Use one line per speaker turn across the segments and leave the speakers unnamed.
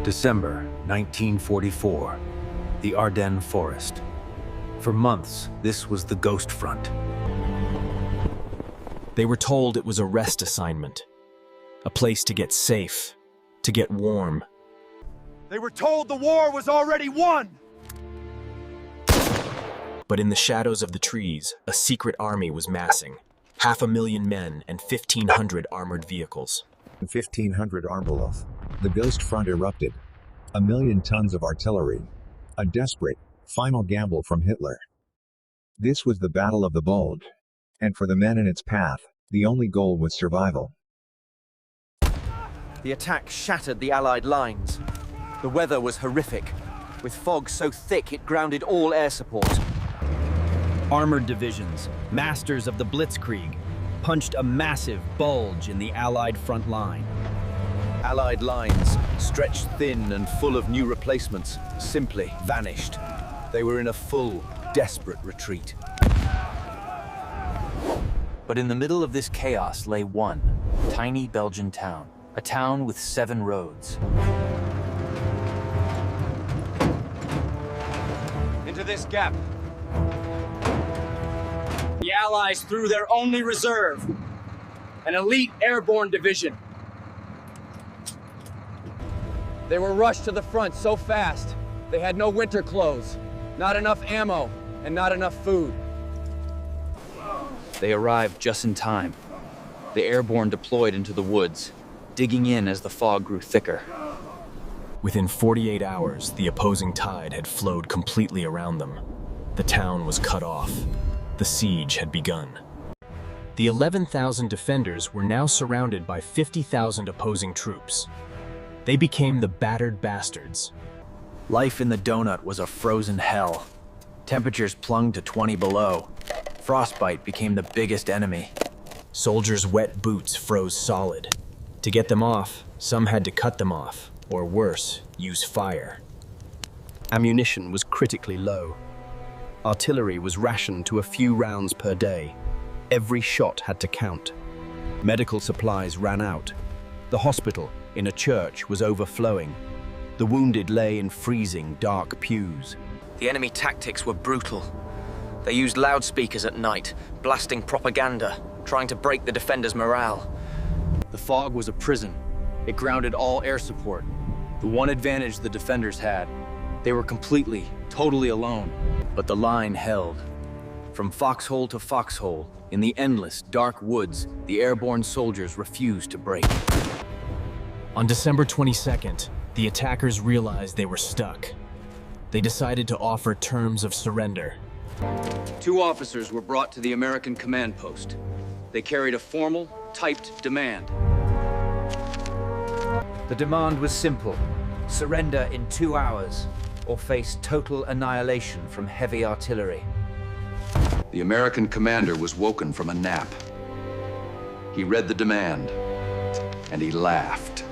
December 1944, the Ardennes forest. For months, this was the ghost front.
They were told it was a rest assignment, a place to get safe, to get warm.
They were told the war was already won!
But in the shadows of the trees, a secret army was massing. 500,000 men and 1,500 armored vehicles.
1,500 Armbeloth. The Ghost Front erupted. 1,000,000 tons of artillery. A desperate, final gamble from Hitler. This was the Battle of the Bulge. And for the men in its path, the only goal was survival.
The attack shattered the Allied lines. The weather was horrific, with fog so thick it grounded all air support.
Armored divisions, masters of the Blitzkrieg, punched a massive bulge in the Allied front line.
Allied lines, stretched thin and full of new replacements, simply vanished. They were in a full, desperate retreat. But in the middle of this chaos lay one tiny Belgian town, a town with 7 roads.
Into this gap.
The Allies threw their only reserve, an elite airborne division.
They were rushed to the front so fast, they had no winter clothes, not enough ammo, and not enough food.
They arrived just in time. The airborne deployed into the woods, digging in as the fog grew thicker.
Within 48 hours, the opposing tide had flowed completely around them. The town was cut off. The siege had begun. The 11,000 defenders were now surrounded by 50,000 opposing troops. They became the Battered Bastards.
Life in the donut was a frozen hell. Temperatures plunged to 20 below. Frostbite became the biggest enemy.
Soldiers' wet boots froze solid. To get them off, some had to cut them off, or worse, use fire.
Ammunition was critically low. Artillery was rationed to a few rounds per day. Every shot had to count. Medical supplies ran out. The hospital, in a church, was overflowing. The wounded lay in freezing, dark pews.
The enemy tactics were brutal. They used loudspeakers at night, blasting propaganda, trying to break the defenders' morale. The fog was a prison. It grounded all air support. The one advantage the defenders had: they were completely, totally alone. But the line held. From foxhole to foxhole, in the endless, dark woods, the airborne soldiers refused to break.
On December 22nd, the attackers realized they were stuck. They decided to offer terms of surrender.
2 officers were brought to the American command post. They carried a formal, typed demand.
The demand was simple: surrender in 2 hours, or face total annihilation from heavy artillery.
The American commander was woken from a nap. He read the demand, and he laughed.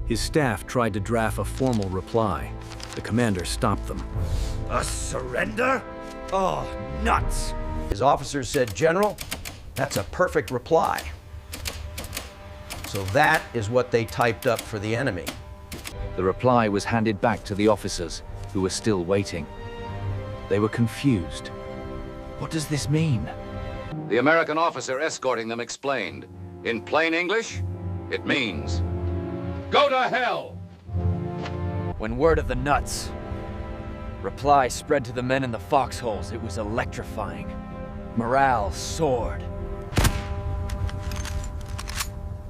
His staff tried to draft a formal reply. The commander stopped them.
A surrender? Oh, nuts!
His officers said, "General, that's a perfect reply." So that is what they typed up for the enemy. The reply was handed back to the officers, who were still waiting. They were confused. What does this mean?
The American officer escorting them explained. In plain English, it means, go to hell!
When word of the nuts reply spread to the men in the foxholes, it was electrifying. Morale soared.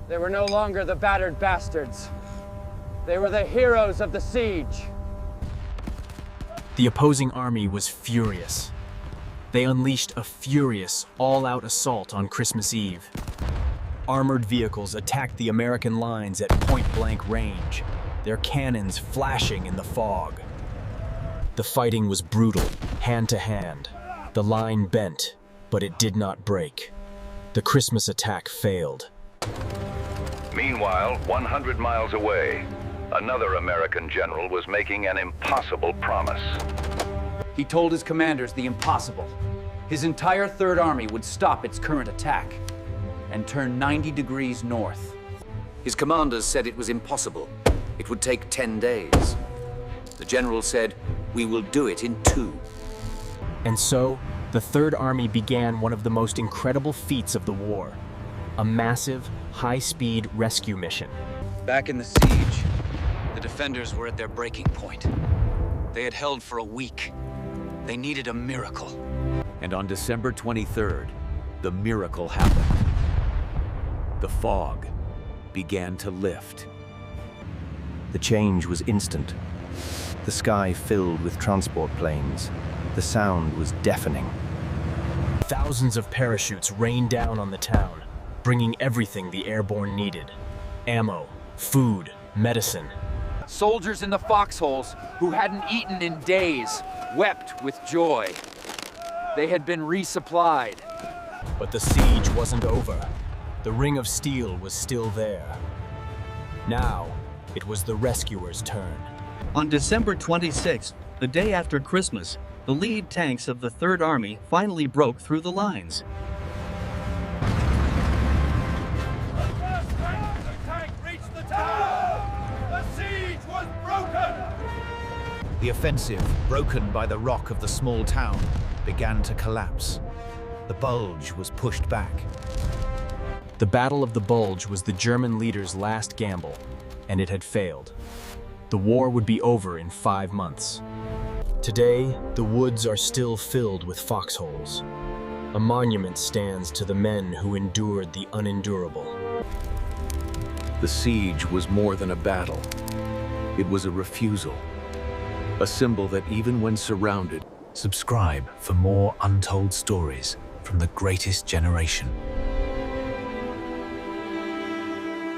They were no longer the Battered Bastards. They were the heroes of the siege.
The opposing army was furious. They unleashed a furious, all-out assault on Christmas Eve. Armored vehicles attacked the American lines at point-blank range, their cannons flashing in the fog. The fighting was brutal, hand-to-hand. The line bent, but it did not break. The Christmas attack failed.
Meanwhile, 100 miles away, another American general was making an impossible promise.
He told his commanders the impossible. His entire Third Army would stop its current attack and turn 90 degrees north.
His commanders said it was impossible.
It would take 10 days. The general said, "We will do it in 2."
And so, the Third Army began one of the most incredible feats of the war, a massive, high-speed rescue mission.
Back in the siege, the defenders were at their breaking point. They had held for a week. They needed a miracle.
And on December 23rd, the miracle happened. The fog began to lift.
The change was instant. The sky filled with transport planes. The sound was deafening.
Thousands of parachutes rained down on the town, bringing everything the airborne needed: ammo, food, medicine.
Soldiers in the foxholes who hadn't eaten in days wept with joy. They had been resupplied.
But the siege wasn't over. The ring of steel was still there. Now, it was the rescuers' turn.
On December 26th, the day after Christmas, the lead tanks of the Third Army finally broke through the lines.
The offensive, broken by the rock of the small town, began to collapse. The Bulge was pushed back.
The Battle of the Bulge was the German leader's last gamble, and it had failed. The war would be over in 5 months. Today, the woods are still filled with foxholes. A monument stands to the men who endured the unendurable.
The siege was more than a battle. It was a refusal. A symbol that even when surrounded. Subscribe for more untold stories from the greatest generation.